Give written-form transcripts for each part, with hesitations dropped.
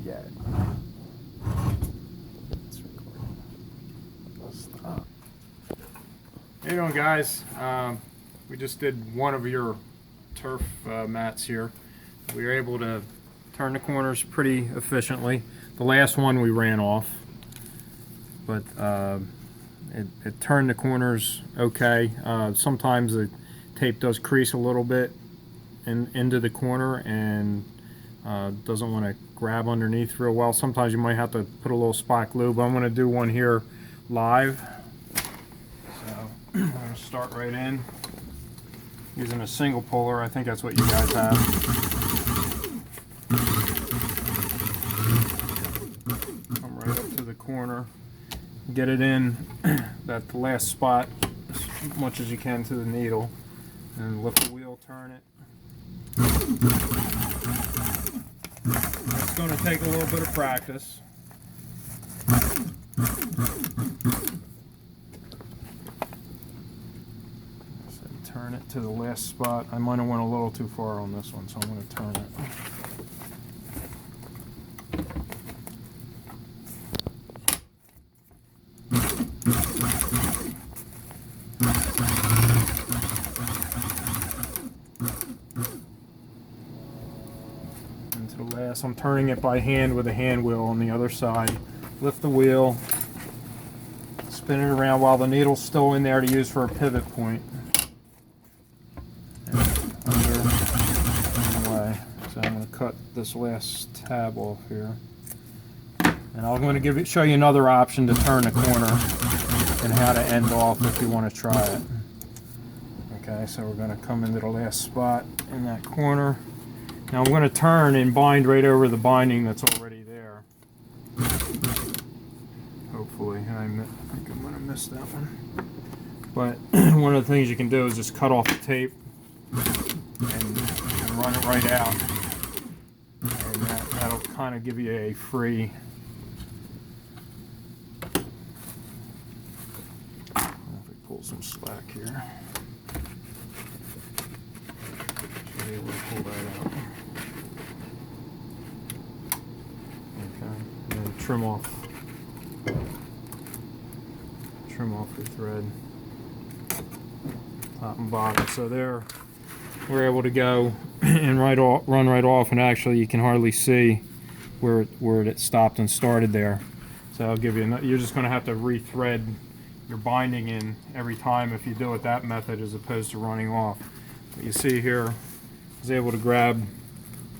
yet. It's recording. Stop. How you doing, guys? We just did one of your turf mats here. We were able to turn the corners pretty efficiently. The last one we ran off, but it turned the corners okay. Sometimes the tape does crease a little bit into the corner and doesn't want to grab underneath real well. Sometimes you might have to put a little spot glue, but I'm going to do one here live. So I'm going to start right in using a single puller. I think that's what you guys have. Come right up to the corner, get it in that last spot as much as you can to the needle, and lift the wheel, turn it. It's going to take a little bit of practice. So turn it to the last spot. I might have went a little too far on this one, so I'm going to turn it. Into the last, I'm turning it by hand with a hand wheel on the other side. Lift the wheel, spin it around while the needle's still in there to use for a pivot point. And under and away. So I'm going to cut this last tab off here. And I'm going to show you another option to turn the corner and how to end off if you want to try it. Okay, so we're going to come into the last spot in that corner. Now I'm going to turn and bind right over the binding that's already there. Hopefully, I think I'm going to miss that one. But one of the things you can do is just cut off the tape and run it right out. And that'll kind of give you a free. If we pull some slack here. Should be able to pull that out. Okay, and then trim off your thread, top and bottom. So there, we're able to go and run right off, and actually you can hardly see where it stopped and started there. So I'll give you. You're just going to have to re-thread your binding in every time if you do it that method as opposed to running off. But you see here, I was able to grab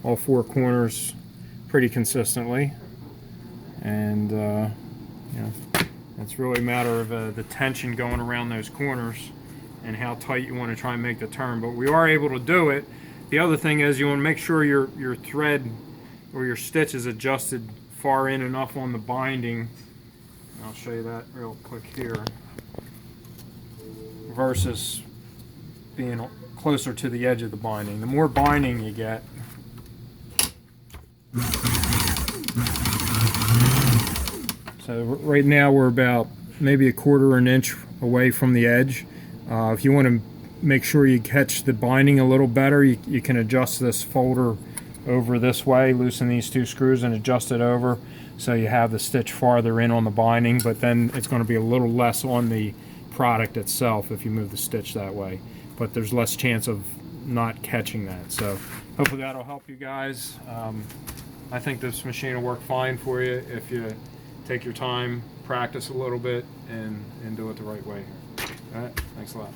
all four corners pretty consistently, and you know, it's really a matter of the tension going around those corners and how tight you want to try and make the turn. But we are able to do it. The other thing is you want to make sure your thread or your stitch is adjusted far in enough on the binding. I'll show you that real quick here, versus being closer to the edge of the binding. The more binding you get, so right now we're about maybe 1/4 inch away from the edge. If you want to make sure you catch the binding a little better, you can adjust this folder over this way, loosen these two screws and adjust it over so you have the stitch farther in on the binding, but then it's going to be a little less on the product itself if you move the stitch that way. But there's less chance of not catching that. So hopefully that'll help you guys. I think this machine will work fine for you if you take your time, practice a little bit, and do it the right way. All right, thanks a lot.